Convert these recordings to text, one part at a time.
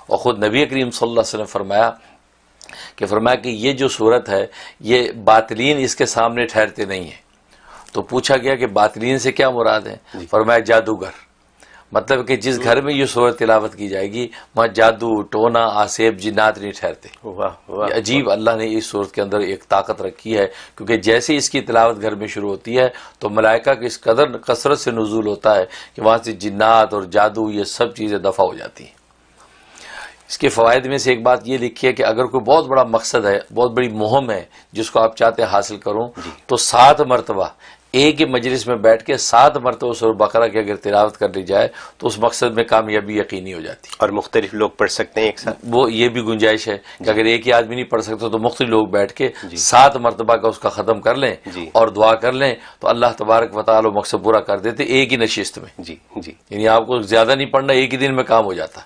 اور خود نبی کریم صلی اللہ علیہ وسلم فرمایا کہ یہ جو صورت ہے یہ باطلین اس کے سامنے ٹھہرتے نہیں ہیں. تو پوچھا گیا کہ باطلین سے کیا مراد ہے؟ فرمایا جادوگر. مطلب کہ جس گھر میں یہ صورت تلاوت کی جائے گی وہاں جادو، ٹونا، آسیب، جنات نہیں ٹھہرتے. یہ عجیب اللہ نے اس صورت کے اندر ایک طاقت رکھی ہے، کیونکہ جیسے اس کی تلاوت گھر میں شروع ہوتی ہے تو ملائکہ کی اس قدر کثرت سے نزول ہوتا ہے کہ وہاں سے جنات اور جادو یہ سب چیزیں دفع ہو جاتی ہیں. اس کے فوائد میں سے ایک بات یہ لکھی ہے کہ اگر کوئی بہت بڑا مقصد ہے، بہت بڑی مہم ہے جس کو آپ چاہتے ہیں حاصل کروں، تو 7 مرتبہ ایک ہی مجلس میں بیٹھ کے 7 مرتبہ سورہ بقرہ کی اگر تلاوت کر لی جائے تو اس مقصد میں کامیابی یقینی ہو جاتی. اور مختلف لوگ پڑھ سکتے ہیں ایک ساتھ؟ وہ یہ بھی گنجائش ہے کہ اگر ایک ہی آدمی نہیں پڑھ سکتا تو مختلف لوگ بیٹھ کے 7 مرتبہ کا اس کا ختم کر لیں اور دعا کر لیں تو اللہ تبارک و تعالی مقصد پورا کر دیتے ایک ہی نشست میں. یعنی آپ کو زیادہ نہیں پڑھنا، ایک ہی دن میں کام ہو جاتا.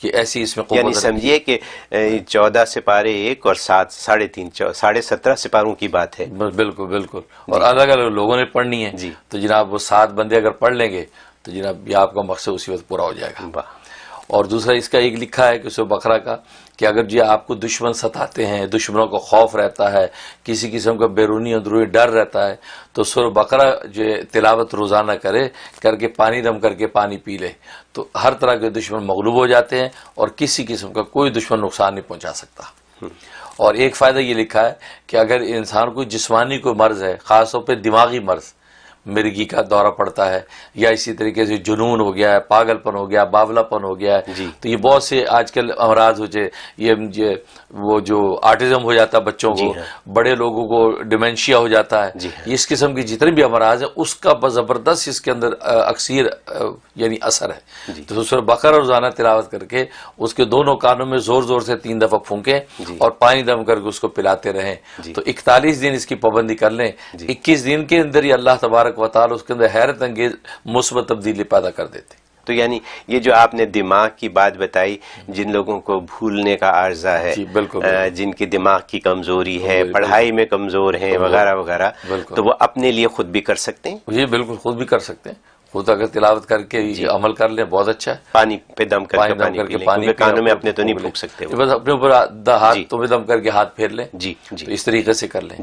یہ ایسی اس میں قوت، یعنی سمجھیے کہ 14 سپارے ایک اور 7 3.5 17 سپاروں کی بات ہے. بالکل بالکل. اور الگ الگ لوگوں نے پڑھنی ہے تو جناب وہ 7 بندے اگر پڑھ لیں گے تو جناب یہ آپ کا مقصد اسی وقت پورا ہو جائے گا. اور دوسرا اس کا ایک لکھا ہے کہ سورہ بقرہ کا کہ اگر جی آپ کو دشمن ستاتے ہیں، دشمنوں کو خوف رہتا ہے، کسی قسم کا بیرونی اندرونی ڈر رہتا ہے، تو سورہ بقرہ جو تلاوت روزانہ کر کے پانی دم کر کے پانی پی لے تو ہر طرح کے دشمن مغلوب ہو جاتے ہیں اور کسی قسم کا کوئی دشمن نقصان نہیں پہنچا سکتا. اور ایک فائدہ یہ لکھا ہے کہ اگر انسان کو جسمانی کوئی مرض ہے، خاص طور پہ دماغی مرض، مرگی کا دورہ پڑتا ہے یا اسی طریقے سے جنون ہو گیا ہے، پاگل پن ہو گیا، باولا پن ہو گیا ہے، تو یہ بہت سے آج کل امراض ہو جائے، یہ وہ جو آٹزم ہو جاتا ہے بچوں کو، بڑے لوگوں کو ڈیمنشیا ہو جاتا ہے، اس قسم کی جتنے بھی امراض ہیں اس کا زبردست اس کے اندر اکثیر یعنی اثر ہے. تو سورہ بقرہ روزانہ تلاوت کر کے اس کے دونوں کانوں میں زور زور سے 3 دفعہ پھونکیں اور پانی دم کر کے اس کو پلاتے رہیں تو 41 دن اس کی پابندی کر لیں. 21 دن کے اندر ہی اللہ تبارک و تعالی اس کے اندر حیرت انگیز مثبت تبدیلی پیدا کر دیتے. تو یعنی یہ جو آپ نے دماغ کی بات بتائی، جن لوگوں کو بھولنے کا عارضہ ہے، جن کی دماغ کی کمزوری ہے، پڑھائی میں کمزور ہیں وغیرہ وغیرہ، تو وہ اپنے لیے خود بھی کر سکتے ہیں؟ جی بالکل خود بھی کر سکتے ہیں. خود اگر تلاوت کر کے عمل کر لیں بہت اچھا ہے. پانی پہ دم کر کے پانی کانوں میں اپنے تو نہیں پھونک سکتے، بس اپنے اوپر ہاتھوں میں دم کر کے ہاتھ پھیر لیں تو اس طریقے سے کر لیں.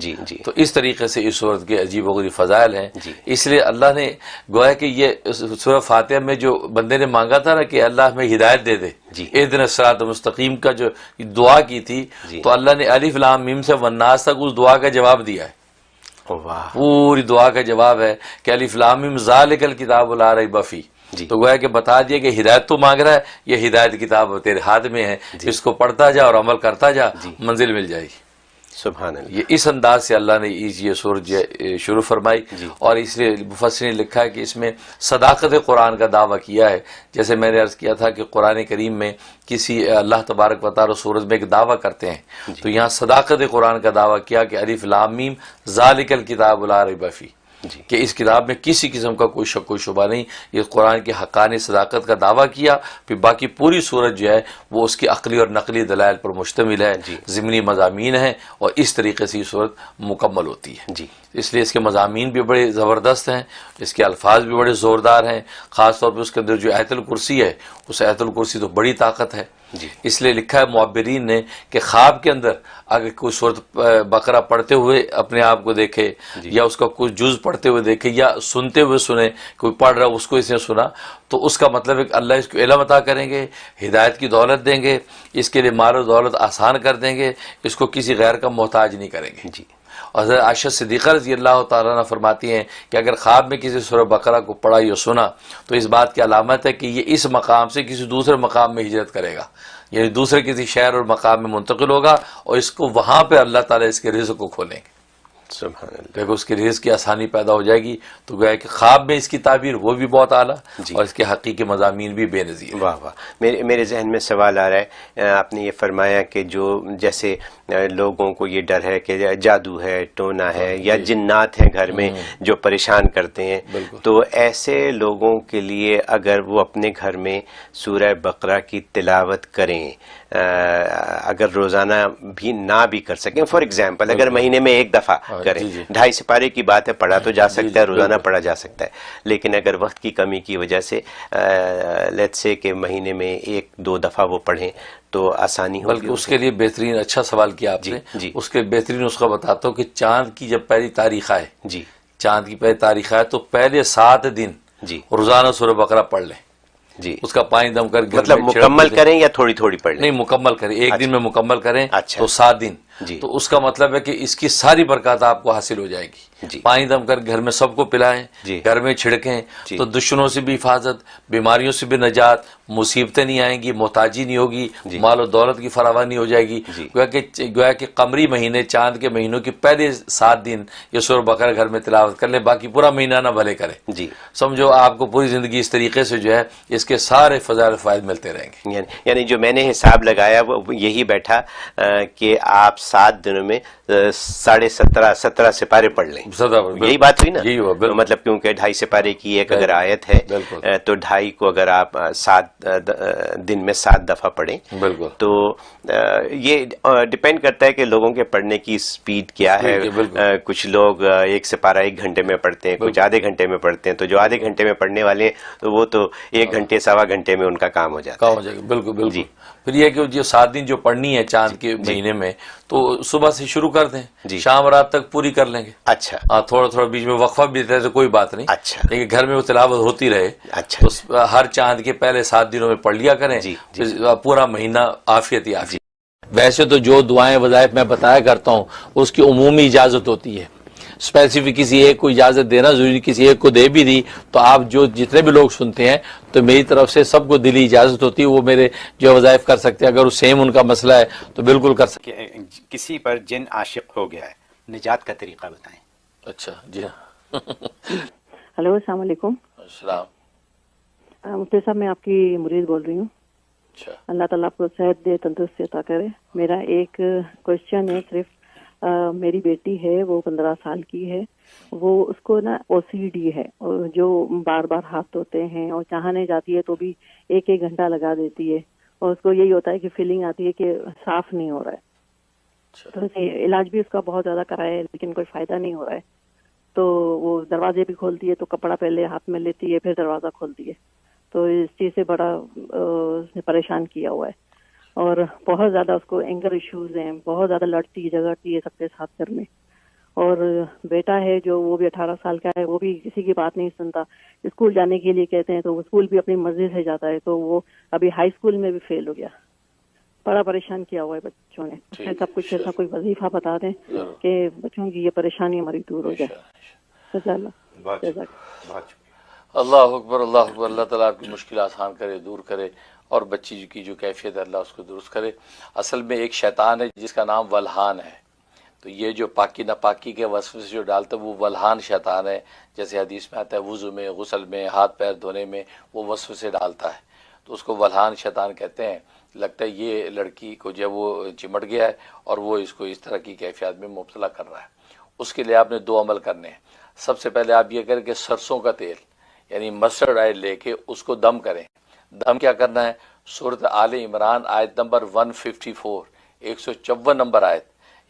تو اس طریقے سے اس صورت کے عجیب و غریب فضائل ہیں. اس لیے اللہ نے گویا کہ یہ سورہ فاتحہ میں جو بندے نے مانگا تھا نا کہ اللہ ہمیں ہدایت دے دے، اہدنا الصراط المستقیم کا جو دعا کی تھی، تو اللہ نے الف لام میم سے والناس تک اس دعا کا جواب دیا ہے. پوری دعا کا جواب ہے کہ الف لام میم ذالک الکتاب لا ریب فیہ. تو گویا کہ بتا دیا کہ ہدایت تو مانگ رہا ہے، یہ ہدایت کتاب تیرے ہاتھ میں ہے، اس کو پڑھتا جا اور عمل کرتا جا، منزل مل جائے گی. سبحان اللہ. یہ اس انداز سے اللہ نے یہ سورج شروع فرمائی. اور اس لیے مفسرین نے لکھا ہے کہ اس میں صداقت قرآن کا دعویٰ کیا ہے. جیسے میں نے عرض کیا تھا کہ قرآن کریم میں کسی اللہ تبارک و تعالی سورج میں ایک دعویٰ کرتے ہیں تو یہاں صداقت قرآن کا دعویٰ کیا کہ الف لام میم ذالک الکتاب لا ریب فیہ، کہ اس کتاب میں کسی قسم کا کوئی شک کوئی شبہ نہیں. یہ قرآن کی حقانی صداقت کا دعویٰ کیا. پھر باقی پوری صورت جو ہے وہ اس کی عقلی اور نقلی دلائل پر مشتمل ہے، ضمنی مضامین ہیں اور اس طریقے سے یہ صورت مکمل ہوتی ہے. اس لیے اس کے مضامین بھی بڑے زبردست ہیں، اس کے الفاظ بھی بڑے زوردار ہیں. خاص طور پہ اس کے اندر جو آیت الکرسی ہے، اس آیت الکرسی تو بڑی طاقت ہے. اس لیے لکھا ہے معبرین نے کہ خواب کے اندر اگر کوئی سورۃ بقرہ پڑھتے ہوئے اپنے آپ کو دیکھے یا اس کا کوئی جز پڑھتے ہوئے دیکھے یا سنتے ہوئے سنے، کوئی پڑھ رہا اس کو اس نے سنا، تو اس کا مطلب ہے کہ اللہ اس کو علم عطا کریں گے، ہدایت کی دولت دیں گے، اس کے لیے مال و دولت آسان کر دیں گے، اس کو کسی غیر کا محتاج نہیں کریں گے. اور حضرت عائشہ صدیقہ رضی اللہ تعالیٰ عنہ فرماتی ہیں کہ اگر خواب میں کسی سورہ بقرہ کو پڑھا یا سنا تو اس بات کی علامت ہے کہ یہ اس مقام سے کسی دوسرے مقام میں ہجرت کرے گا، یعنی دوسرے کسی شہر اور مقام میں منتقل ہوگا اور اس کو وہاں پہ اللہ تعالیٰ اس کے رزق کو کھولیں گے. سبحان اللہ. دیکھو اس کے رزق کی آسانی پیدا ہو جائے گی. تو گویا کہ خواب میں اس کی تعبیر وہ بھی بہت اعلیٰ اور اس کے حقیقی مضامین بھی بے نظیر. واہ واہ. میرے ذہن میں سوال آ رہا ہے، آپ نے یہ فرمایا کہ جو جیسے لوگوں کو یہ ڈر ہے کہ جادو ہے، ٹونا ہے یا جنات ہیں گھر میں جو پریشان کرتے ہیں، تو ایسے لوگوں کے لیے اگر وہ اپنے گھر میں سورہ بقرہ کی تلاوت کریں، اگر روزانہ بھی نہ بھی کر سکیں، فار ایگزامپل اگر مہینے میں ایک دفعہ کریں، 2.5 سپارے کی بات ہے، پڑھا تو جا سکتا ہے، روزانہ پڑھا جا سکتا ہے، لیکن اگر وقت کی کمی کی وجہ سے لیٹس سے کہ مہینے میں 1-2 دفعہ وہ پڑھیں تو آسانی ہوگی. بلکہ اس کے لیے بہترین، اچھا سوال کیا آپ نے، اس کے بہترین نسخہ بتاتا ہوں کہ چاند کی جب پہلی تاریخ آئے، چاند کی پہلی تاریخ آئے تو پہلے 7 دن روزانہ سورہ بقرہ پڑھ لیں. اس کا پانی دم کر مطلب مکمل کریں یا تھوڑی تھوڑی پڑھ لیں؟ نہیں، مکمل کریں، ایک دن میں مکمل کریں تو 7 دن. تو اس کا مطلب ہے کہ اس کی ساری برکات آپ کو حاصل ہو جائے گی. پانی دم کر گھر میں سب کو پلائیں، گھر میں چھڑکیں تو دشمنوں سے بھی حفاظت، بیماریوں سے بھی نجات، مصیبتیں نہیں آئیں گی، محتاجی نہیں ہوگی، مال و دولت کی فراوانی ہو جائے گی. گویا کہ قمری مہینے، چاند کے مہینوں کے پہلے 7 دن یہ سورہ بقرہ گھر میں تلاوت کر لیں، باقی پورا مہینہ نہ بھلے کریں. سمجھو آپ کو پوری زندگی اس طریقے سے جو ہے اس کے سارے فضائل فوائد ملتے رہیں گے. یعنی جو میں نے حساب لگایا وہ یہی بیٹھا کہ آپ 7 دنوں میں 17.5 سپارے پڑھ لیں. یہی بات ہوئی نا، مطلب کیونکہ 2.5 سپارے کی ایک اگر آیت ہے تو 2.5 کو اگر آپ 7 دن میں 7 دفعہ پڑھیں تو یہ ڈپینڈ کرتا ہے کہ لوگوں کے پڑھنے کی سپیڈ کیا ہے. کچھ لوگ 1 سپارہ 1 گھنٹے میں پڑھتے ہیں، کچھ آدھے گھنٹے میں پڑھتے ہیں، تو جو آدھے گھنٹے میں پڑھنے والے ہیں تو وہ تو 1 گھنٹے 1.25 گھنٹے میں ان کا کام ہو جاتا ہے. بالکل بالکل. پھر یہ کہ جو 7 دن جو پڑھنی ہے چاند کے مہینے میں تو صبح سے شروع کر دیں، شام رات تک پوری کر لیں گے. اچھا. تھوڑا تھوڑا بیچ میں وقفہ بھی دیتے تو کوئی بات نہیں. اچھا. لیکن گھر میں وہ تلاوت ہوتی رہے. اچھا. تو ہر چاند کے پہلے 7 دنوں میں پڑھ لیا کریں، پورا مہینہ عافیت ہی عافیت. ویسے تو جو دعائیں وظائف میں بتایا کرتا ہوں اس کی عمومی اجازت ہوتی ہے، اسپیسیفک کسی ایک کو اجازت دینا ضروری، کسی ایک کو دے بھی دی تو آپ جو جتنے بھی لوگ سنتے ہیں تو میری طرف سے سب کو دلی اجازت ہوتی ہے، وہ میرے جو وظائف کر سکتے ہیں. اگر وہ سیم ان کا مسئلہ ہے تو بالکل کر سکتے ہیں. کسی پر جن عاشق ہو گیا ہے، نجات کا طریقہ بتائیں. اچھا جی ہاں. ہلو، السلام علیکم. السلام. مفتی صاحب میں آپ کی مرید بول رہی ہوں. اللہ تعالیٰ آپ کو صحت دے، تندرستی عطا کرے. میرا ایک کوشچن ہے صرف. میری بیٹی ہے، وہ 15 سال کی ہے. وہ اس کو نا OCD ہے، جو بار بار ہاتھ دھوتے ہیں اور چاہنے جاتی ہے تو بھی 1 گھنٹہ لگا دیتی ہے، اور اس کو یہی ہوتا ہے کہ فیلنگ آتی ہے کہ صاف نہیں ہو رہا ہے. تو علاج بھی اس کا بہت زیادہ کرا ہے لیکن کوئی فائدہ نہیں ہو رہا ہے. تو وہ دروازے بھی کھولتی ہے تو کپڑا پہلے ہاتھ میں لیتی ہے، پھر دروازہ کھولتی ہے. تو اس چیز سے بڑا اس نے پریشان کیا ہوا ہے، اور بہت زیادہ اس کو اینگر ایشوز ہیں، بہت زیادہ لڑتی جھگڑتی ہے سب کے ساتھ گھر میں. اور بیٹا ہے جو وہ بھی 18 سال کا ہے، وہ بھی کسی کی بات نہیں سنتا. اسکول جانے کے لیے کہتے ہیں تو وہ اسکول بھی اپنی مرضی سے جاتا ہے. تو وہ ابھی ہائی اسکول میں بھی فیل ہو گیا. بڑا پریشان کیا ہوا ہے بچوں نے. سب کچھ ایسا کوئی وظیفہ بتا دیں کہ بچوں کی یہ پریشانی ہماری دور ہو جائے. اللہ اکبر، اللہ اکبر. اللہ تعالیٰ آپ کی مشکل آسان کرے، دور کرے، اور بچی کی جو کیفیت ہے اللہ اس کو درست کرے. اصل میں ایک شیطان ہے جس کا نام ولحان ہے. تو یہ جو پاکی ناپاکی کے وصف سے جو ڈالتا ہے وہ ولحان شیطان ہے. جیسے حدیث میں آتا ہے وضو میں، غسل میں، ہاتھ پیر دھونے میں وہ وصف سے ڈالتا ہے، تو اس کو ولحان شیطان کہتے ہیں. لگتا ہے یہ لڑکی کو جب وہ چمٹ گیا ہے اور وہ اس کو اس طرح کی کیفیت میں مبتلا کر رہا ہے. اس کے لیے آپ نے 2 عمل کرنے ہیں. سب سے پہلے آپ یہ کریں کہ سرسوں کا تیل یعنی مسٹرڈ آئل لے کے اس کو دم کریں. دم کیا کرنا ہے؟ سورۃ آل عمران آیت نمبر 154، 154 نمبر آیت،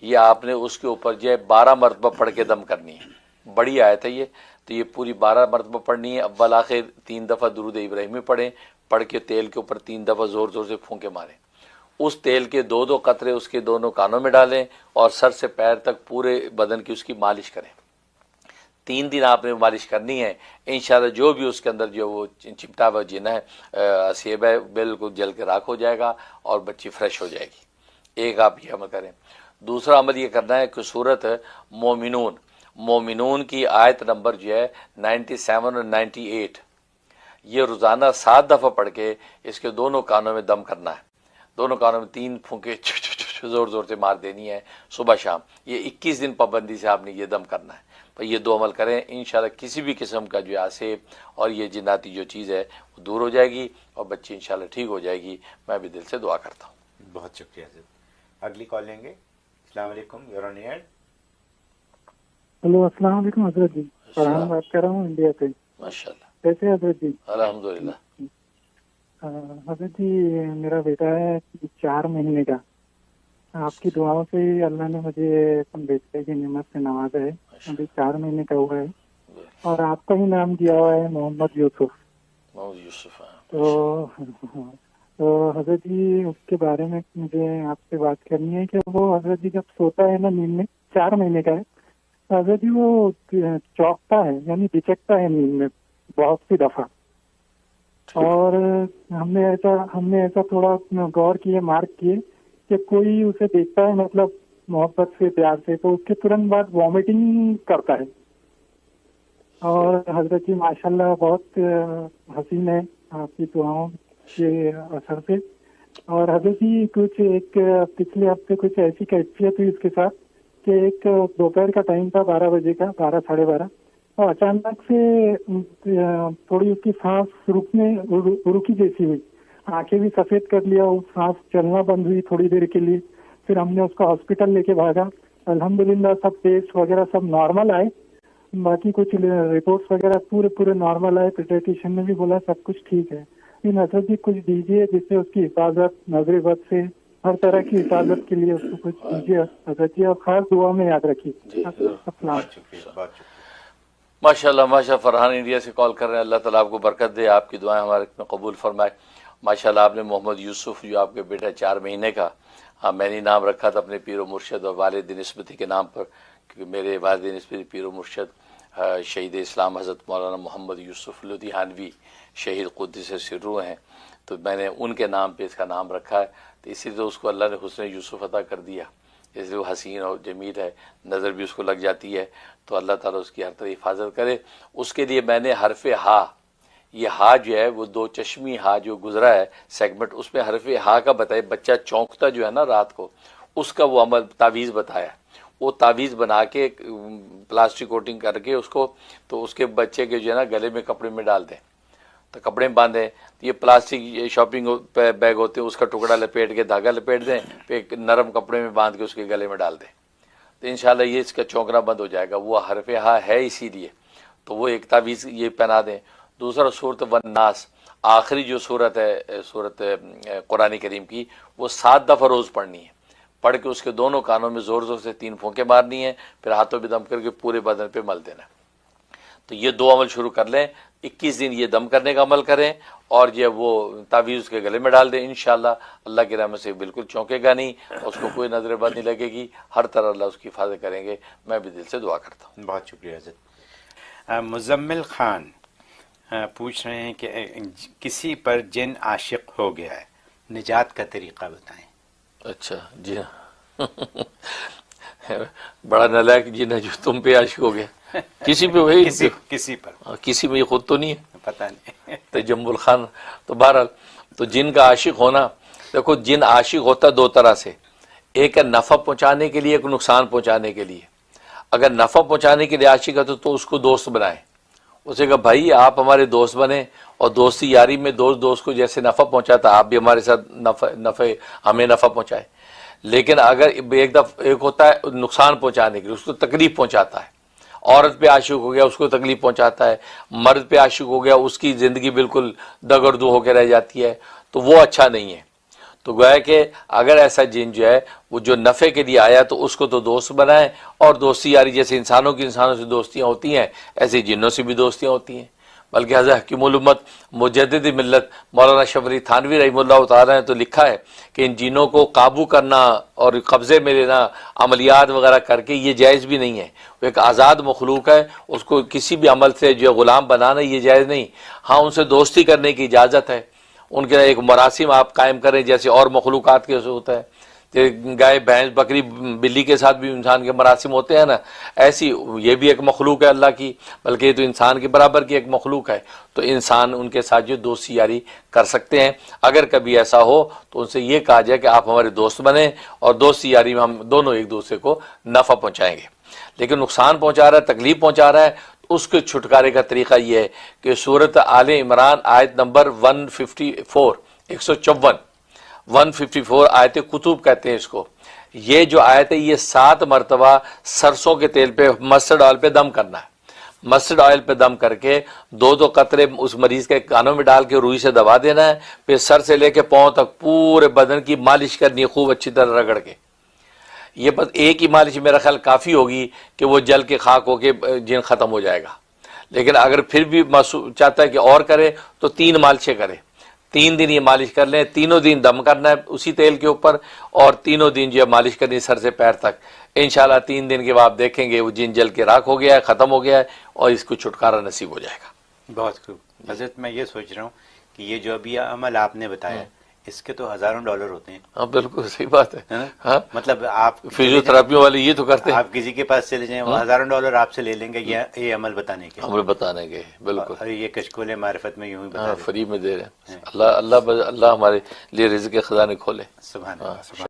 یہ آپ نے اس کے اوپر جو ہے 12 مرتبہ پڑھ کے دم کرنی ہے. بڑی آیت ہے یہ، تو یہ پوری 12 مرتبہ پڑھنی ہے. اول آخر 3 دفعہ درود ابراہیمی پڑھیں، پڑھ کے تیل کے اوپر 3 دفعہ زور زور سے پھونکے ماریں. اس تیل کے 2 قطرے اس کے دونوں کانوں میں ڈالیں اور سر سے پیر تک پورے بدن کی اس کی مالش کریں. 3 دن آپ نے مالش کرنی ہے. انشاءاللہ جو بھی اس کے اندر جو وہ چپٹا ہوا جن ہے سیب ہے بالکل جل کے راکھ ہو جائے گا اور بچی فریش ہو جائے گی. ایک آپ یہ عمل کریں. دوسرا عمل یہ کرنا ہے کہ سورت مومنون کی آیت نمبر جو ہے 97 اور 98 یہ روزانہ 7 دفعہ پڑھ کے اس کے دونوں کانوں میں دم کرنا ہے. دونوں کانوں میں 3 پھونکے زور زور سے مار دینی ہے صبح شام. یہ 21 دن پابندی سے آپ نے یہ دم کرنا ہے. یہ 2 عمل کریں، انشاءاللہ کسی بھی قسم کا جو آسیب اور یہ جناتی جو چیز ہے وہ دور ہو جائے گی اور بچی انشاءاللہ ٹھیک ہو جائے گی. میں بھی دل سے دعا کرتا ہوں. بہت شکریہ. اگلی کال لیں گے. السلام علیکم، یور آن ایئر۔ ہلو، السلام علیکم حضرت جی، فرحان بات کر رہا ہوں انڈیا سے۔ ماشاءاللہ، کیسے حضرت جی؟ الحمدللہ۔ حضرت جی میرا بیٹا ہے 4 مہینے کا، آپ کی دعاؤں سے اللہ نے مجھے بیٹے کی نعمت سے نوازا ہے، ابھی 4 مہینے کا ہوا ہے، اور آپ کا ہی نام دیا ہوا ہے محمد یوسف۔ محمد یوسف، تو حضرت جی اس کے بارے میں مجھے آپ سے بات کرنی ہے کہ وہ حضرت جی جب سوتا ہے نا نیند میں، 4 مہینے کا ہے حضرت جی، وہ چونکتا ہے یعنی بچکتا ہے نیند میں بہت سی دفعہ، اور ہم نے ایسا تھوڑا غور کیے، مارک کیے کہ کوئی اسے دیکھتا ہے مطلب محبت سے، پیار سے، تو اس کے ترنت بعد وامٹنگ کرتا ہے، اور حضرت جی ماشاءاللہ بہت حسین ہے آپ کی دعاؤں کے اثر سے۔ اور حضرت جی کچھ ایک پچھلے ہفتے کچھ ایسی کیفیت ہوئی اس کے ساتھ کہ ایک دوپہر کا ٹائم تھا، 12 بجے کا، 12 ساڑھے 12، اور اچانک سے تھوڑی اس کی سانس رکی جیسی ہوئی، آنکھیں بھی سفید کر لیا، وہ سانس چلنا بند ہوئی تھوڑی دیر کے لیے، پھر ہم نے اس کو ہاسپٹل لے کے بھاگا، الحمدللہ سب ٹیسٹ وغیرہ سب نارمل آئے، باقی کچھ رپورٹس وغیرہ پورے نارمل آئے، پیڈیاٹریشین نے بھی بولا سب کچھ ٹھیک ہے۔ لیکن حضرت جی کچھ دیجیے جس سے اس کی حفاظت، نظر بد سے، ہر طرح کی حفاظت کے لیے اس کو کچھ دیجیے حضرت جی، اور خاص دعا میں یاد رکھیے۔ السلام۔ ماشاءاللہ، ماشاء فرحان انڈیا سے کال کر رہے ہیں، اللہ تعالیٰ آپ کو برکت دے، آپ کی دعائیں ہمارے میں قبول فرمائے۔ ماشاءاللہ آپ نے محمد یوسف جو آپ کے بیٹا 4 مہینے کا، ہاں میں نے نام رکھا تھا اپنے پیر و مرشد اور والد نسبتی کے نام پر، کیونکہ میرے والد نسبتی پیر و مرشد شہید اسلام حضرت مولانا محمد یوسف لدھیانوی شہید قدس سرو ہیں، تو میں نے ان کے نام پہ اس کا نام رکھا ہے، تو اسی لیے اس کو اللہ نے حسن یوسف عطا کر دیا، اس لیے وہ حسین اور جمیل ہے، نظر بھی اس کو لگ جاتی ہے، تو اللہ تعالیٰ اس کی ہر طرح حفاظت کرے۔ اس کے لیے میں نے حرف ہا، یہ ہا جو ہے وہ 2 چشمی ہا جو گزرا ہے سیگمنٹ، اس میں حرف ہا کا بتائے، بچہ چونکتا جو ہے نا رات کو، اس کا وہ عمل تعویذ بتایا، وہ تعویذ بنا کے پلاسٹک کوٹنگ کر کے اس کو، تو اس کے بچے کے جو ہے نا گلے میں کپڑے میں ڈال دیں، تو کپڑے میں باندھیں، یہ پلاسٹک شاپنگ بیگ ہوتے ہیں اس کا ٹکڑا لپیٹ کے دھاگا لپیٹ دیں، پھر ایک نرم کپڑے میں باندھ کے اس کے گلے میں ڈال دیں، تو انشاءاللہ یہ اس کا چونکنا بند ہو جائے گا، وہ حرف ہا ہے اسی لیے، تو وہ ایک تعویذ یہ پہنا دیں۔ دوسرا سورت والناس، آخری جو سورت ہے سورت قرآن کریم کی، وہ 7 دفعہ روز پڑھنی ہے، پڑھ کے اس کے دونوں کانوں میں زور زور سے 3 پھونکے مارنی ہیں، پھر ہاتھوں پہ دم کر کے پورے بدن پہ مل دینا ہے۔ تو یہ 2 عمل شروع کر لیں، 21 دن یہ دم کرنے کا عمل کریں، اور یہ وہ تعویذ اس کے گلے میں ڈال دیں، انشاءاللہ اللہ کی رحمت سے بالکل چونکے گا نہیں، اس کو کوئی نظر بد نہیں لگے گی، ہر طرح اللہ اس کی حفاظت کریں گے، میں بھی دل سے دعا کرتا ہوں۔ بہت شکریہ حضرت۔ مزمل خان پوچھ رہے ہیں کہ کسی پر جن عاشق ہو گیا ہے، نجات کا طریقہ بتائیں۔ اچھا جی ہاں، بڑا نالائق جن ہے جو تم پہ عاشق ہو گیا، کسی پہ وہی کسی پر، کسی میں یہ خود تو نہیں ہے، پتہ نہیں۔ تجمل خان، تو بہرحال تو جن کا عاشق ہونا، دیکھو جن عاشق ہوتا 2 طرح سے، ایک ہے نفع پہنچانے کے لیے، ایک نقصان پہنچانے کے لیے۔ اگر نفع پہنچانے کے لیے عاشق ہے تو اس کو دوست بنائیں، اسے کہا بھائی آپ ہمارے دوست بنے، اور دوستی یاری میں دوست کو جیسے نفع پہنچاتا آپ بھی ہمارے ساتھ نفع ہمیں نفع پہنچائے۔ لیکن اگر ایک ہوتا ہے نقصان پہنچانے کے لیے، اس کو تکلیف پہنچاتا ہے، عورت پہ عاشق ہو گیا اس کو تکلیف پہنچاتا ہے، مرد پہ عاشق ہو گیا اس کی زندگی بالکل دگردو ہو کے رہ جاتی ہے، تو وہ اچھا نہیں ہے۔ تو گویا کہ اگر ایسا جن جو ہے وہ جو نفع کے لیے آیا تو اس کو تو دوست بنائیں، اور دوستی یاری جیسے انسانوں سے دوستیاں ہوتی ہیں ایسے جنوں سے بھی دوستیاں ہوتی ہیں۔ بلکہ حضرت حکیم الامت مجدد ملت مولانا شفری تھانوی رحمہ اللہ تعالیٰ نے تو لکھا ہے کہ ان جنوں کو قابو کرنا اور قبضے میں لینا، عملیات وغیرہ کر کے، یہ جائز بھی نہیں ہے، وہ ایک آزاد مخلوق ہے، اس کو کسی بھی عمل سے جو غلام بنانا یہ جائز نہیں۔ ہاں ان سے دوستی کرنے کی اجازت ہے، ان کے ایک مراسم آپ قائم کریں جیسے اور مخلوقات کے ہوتا ہے، گائے بھینس بکری بلی کے ساتھ بھی انسان کے مراسم ہوتے ہیں نا، ایسی یہ بھی ایک مخلوق ہے اللہ کی، بلکہ یہ تو انسان کے برابر کی ایک مخلوق ہے، تو انسان ان کے ساتھ جو دوستی یاری کر سکتے ہیں۔ اگر کبھی ایسا ہو تو ان سے یہ کہا جائے کہ آپ ہمارے دوست بنیں، اور دوستی یاری میں ہم دونوں ایک دوسرے کو نفع پہنچائیں گے۔ لیکن نقصان پہنچا رہا ہے، تکلیف پہنچا رہا ہے، تو اس کے چھٹکارے کا طریقہ یہ ہے کہ سورۃ آل عمران آیت نمبر 154 154 آیت کتب کہتے ہیں اس کو، یہ جو آیت ہے یہ 7 مرتبہ سرسوں کے تیل پہ مسٹرڈ آئل پہ دم کرنا ہے. مسٹرڈ آئل پہ دم کر کے 2 قطرے اس مریض کے کانوں میں ڈال کے روئی سے دبا دینا ہے. پھر سر سے لے کے پاؤں تک پورے بدن کی مالش کرنی ہے خوب اچھی طرح رگڑ کے. یہ بس ایک ہی مالش میرا خیال کافی ہوگی کہ وہ جل کے خاک ہو کے جن ختم ہو جائے گا. لیکن اگر پھر بھی چاہتا ہے کہ اور کرے تو 3 مالشیں کرے. 3 دن یہ مالش کر لیں, تینوں دن دم کرنا ہے اسی تیل کے اوپر, اور تینوں دن جو ہے مالش کرنی سر سے پیر تک. انشاءاللہ 3 دن کے بعد آپ دیکھیں گے وہ جن جل کے راکھ ہو گیا ہے, ختم ہو گیا ہے, اور اس کو چھٹکارا نصیب ہو جائے گا. بہت خوب حضرت. میں یہ سوچ رہا ہوں کہ یہ جو ابھی عمل آپ نے بتایا اس کے تو ہزاروں ڈالر ہوتے ہیں. ہاں بالکل صحیح بات ہے. ہاں مطلب آپ فزیو تھراپیوں والے یہ تو کرتے ہیں, آپ کسی کے پاس چلے جائیں وہ ہزاروں ڈالر آپ سے لے لیں گے یہ عمل بتانے کے. ہمیں بتانے کے بالکل. اور یہ کشکول معرفت میں یوں ہی بتا فری میں دے رہے ہیں. اللہ ہمارے لیے رزق کے خزانے کھولے. سبحان اللہ.